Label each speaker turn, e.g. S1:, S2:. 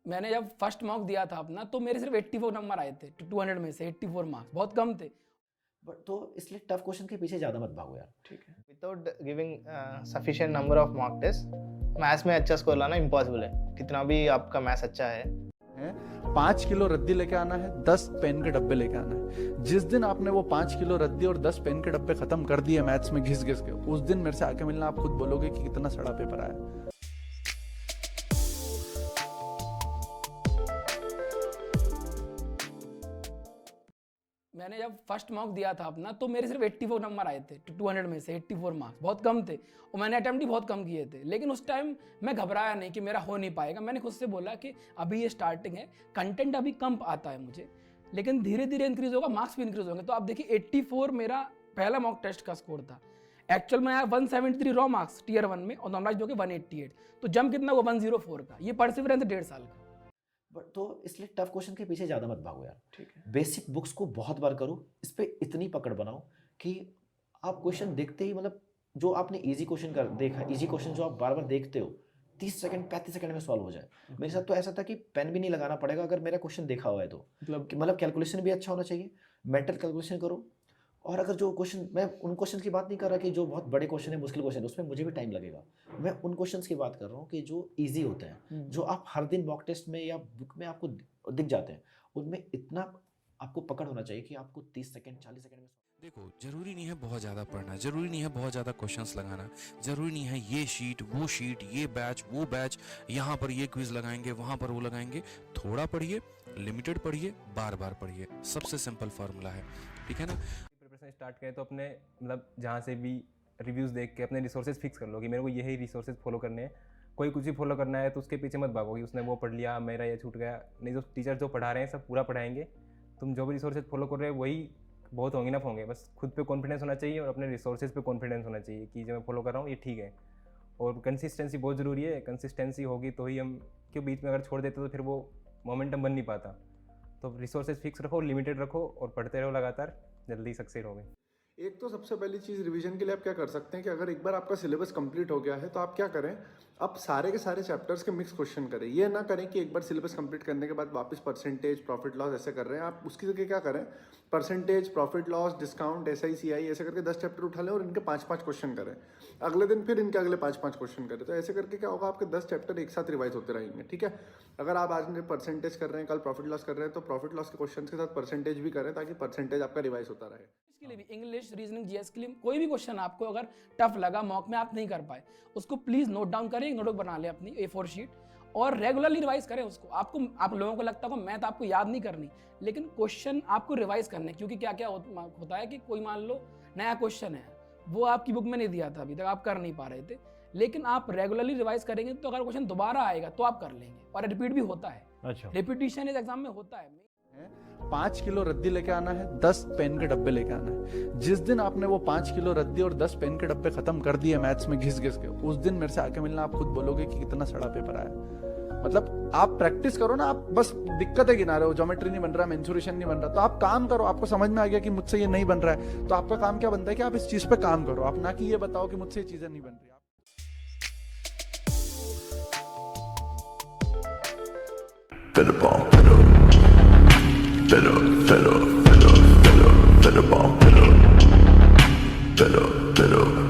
S1: मैंने जब first mock दिया था अपना तो मेरे सिर्फ 84 नंबर आए थे 200 में से 84 मार्क्स बहुत कम थे।
S2: बट तो इसलिए टफ क्वेश्चन के पीछे ज़्यादा मत भागो यार।
S3: ठीक है। Without giving sufficient number of mock test maths में अच्छा स्कोर लाना इम्पॉसिबल है, कितना भी आपका मैथ्स अच्छा है।
S4: 5 किलो रद्दी लेके आना है, 10 पेन के डब्बे लेके आना है। जिस दिन आपने वो 5 किलो रद्दी और 10 पेन के डब्बे खत्म कर दिए मैथ्स में घिस घिस के, उस दिन मेरे से आके मिलना, आप खुद बोलोगे कि कितना सड़ा पेपर आया।
S1: मैंने जब फर्स्ट मॉक दिया था अपना तो मेरे सिर्फ 84 नंबर आए थे 200 में से 84 मार्क्स बहुत कम थे और मैंने अटेम्प्ट भी बहुत कम किए थे। लेकिन उस टाइम मैं घबराया नहीं कि मेरा हो नहीं पाएगा। मैंने खुद से बोला कि अभी ये स्टार्टिंग है, कंटेंट अभी कम आता है मुझे, लेकिन धीरे धीरे इंक्रीज होगा, मार्क्स भी इंक्रीज होंगे। तो आप देखिए 84 मेरा पहला मॉक टेस्ट का स्कोर था। एक्चुअल में आया 173 रॉ मार्क्स टीयर 1 में और नॉर्मलाइज हो गए 188। तो जम कितना हुआ 104 का। ये परसिवरेंस 1.5 साल का।
S2: बट तो इसलिए टफ क्वेश्चन के पीछे ज़्यादा मत भागो यार।
S3: ठीक है।
S2: बेसिक बुक्स को बहुत बार करो, इस पे इतनी पकड़ बनाओ कि आप क्वेश्चन देखते ही, मतलब जो आपने इजी क्वेश्चन कर देखा, इजी क्वेश्चन जो आप बार बार देखते हो 30 सेकंड 35 सेकंड में सॉल्व हो जाए। मेरे साथ तो ऐसा था कि पेन भी नहीं लगाना पड़ेगा अगर मेरा क्वेश्चन देखा हुआ है तो। मतलब कैलकुलेशन भी अच्छा होना चाहिए, मेंटल कैलकुलेशन करो। और अगर जो क्वेश्चन, मैं उन क्वेश्चन की बात नहीं कर रहा कि जो बहुत बड़े क्वेश्चन है, मुश्किल क्वेश्चन है, उसमें मुझे भी टाइम लगेगा। मैं उन क्वेश्चंस की बात कर रहा हूँ कि जो इजी होते हैं, जो आप हर दिन मॉक टेस्ट में या बुक में आपको दिख जाते हैं, उनमें इतना आपको पकड़ होना चाहिए कि आपको 30 सेकंड 40 सेकंड में।
S5: देखो, जरूरी नहीं है बहुत ज़्यादा पढ़ना, जरूरी नहीं है बहुत ज़्यादा क्वेश्चंस लगाना, जरूरी नहीं है ये शीट वो शीट, ये बैच वो बैच, यहाँ पर ये क्विज लगाएंगे वहाँ पर वो लगाएंगे। थोड़ा पढ़िए, लिमिटेड पढ़िए, बार बार पढ़िए, सबसे सिंपल फार्मूला है, ठीक है ना।
S6: प्रिपरेशन स्टार्ट करें तो अपने मतलब जहाँ से भी रिव्यूज़ देख के अपने रिसोर्सेज फिक्स कर लो कि मेरे को यही रिसोर्सेज फॉलो करने हैं। कोई कुछ भी फॉलो करना है तो उसके पीछे मत भागो कि उसने वो पढ़ लिया मेरा ये छूट गया। नहीं, जो टीचर जो पढ़ा रहे हैं सब पूरा पढ़ाएंगे। तुम जो भी रिसोर्सेज फॉलो कर रहे हो वही बहुत होंगे ना होंगे। बस खुद पे कॉन्फिडेंस होना चाहिए और अपने रिसोर्सेज पे कॉन्फिडेंस होना चाहिए कि जो मैं फॉलो कर रहा हूँ ये ठीक है। और कंसिस्टेंसी बहुत ज़रूरी है। कंसिस्टेंसी होगी तो ही हम, क्यों बीच में अगर छोड़ देते तो फिर वो मोमेंटम बन नहीं पाता। तो रिसोर्सेज फिक्स रखो, लिमिटेड रखो और पढ़ते रहो लगातार, जल्दी सक्सेस होगे।
S7: एक तो सबसे पहली चीज़ रिवीजन के लिए आप क्या कर सकते हैं कि अगर एक बार आपका सिलेबस कंप्लीट हो गया है तो आप क्या करें, आप सारे के सारे चैप्टर्स के मिक्स क्वेश्चन करें। ये ना करें कि एक बार सिलेबस कंप्लीट करने के बाद वापस परसेंटेज प्रॉफिट लॉस ऐसे कर रहे हैं। आप उसकी जगह क्या करें, percentage profit loss discount SI CI ऐसे करके 10 चैप्टर उठा लें और इनके 5-5 क्वेश्चन करें। अगले दिन फिर इनके अगले 5-5 क्वेश्चन करें। तो ऐसे करके क्या होगा, आपके 10 चैप्टर एक साथ रिवाइज होते रहेंगे। ठीक है। अगर आप आज परसेंटेज कर रहे हैं, कल प्रॉफिट लॉस कर रहे हैं, तो प्रॉफिट लॉस के क्वेश्चन के साथ परसेंटेज भी करें ताकि परसेंटेज आपका रिवाइज होता रहे।
S1: इसके लिए भी इंग्लिश, रीजनिंग, जीएस के लिए कोई भी क्वेश्चन आपको अगर टफ लगा, मॉक में आप नहीं कर पाए, उसको प्लीज नोट डाउन करें, नोटबुक बना लें अपनी A4 शीट और रेगुलरली रिवाइज करें उसको। आप लोगों को लगता है मैथ आपको याद नहीं करनी, लेकिन क्वेश्चन आपको रिवाइज करने। क्योंकि क्या क्या होता है कि कोई मान लो नया क्वेश्चन है, वो आपकी बुक में नहीं दिया था, अभी तक आप कर नहीं पा रहे थे, लेकिन आप रेगुलरली रिवाइज करेंगे तो अगर क्वेश्चन दोबारा आएगा तो आप कर लेंगे। और रिपीट भी होता है।
S4: अच्छा,
S1: रिपीटिशन इस एग्जाम में होता है।
S4: 5 किलो रद्दी लेके आना है, 10 पेन के डब्बे लेके आना है। जिस दिन आपने वो 5 किलो रद्दी और 10 पेन के डब्बे खत्म कर दिए मैथ्स में घिस घिस के, उस दिन मेरे से आके मिलना, आप खुद बोलोगे कि कितना सड़ा पेपर आया। मतलब आप प्रैक्टिस करो ना। आप बस दिक्कतें गिना रहे हो, ज्योमेट्री नहीं बन रहा, मेंसुरेशन नहीं बन रहा, तो आप काम करो। आपको समझ में आ गया कि मुझसे ये नहीं बन रहा है, तो आपका काम क्या बनता है कि आप इस चीज पे काम करो। आप ना कि ये बताओ कि मुझसे ये चीजें नहीं बन रही।
S8: Better.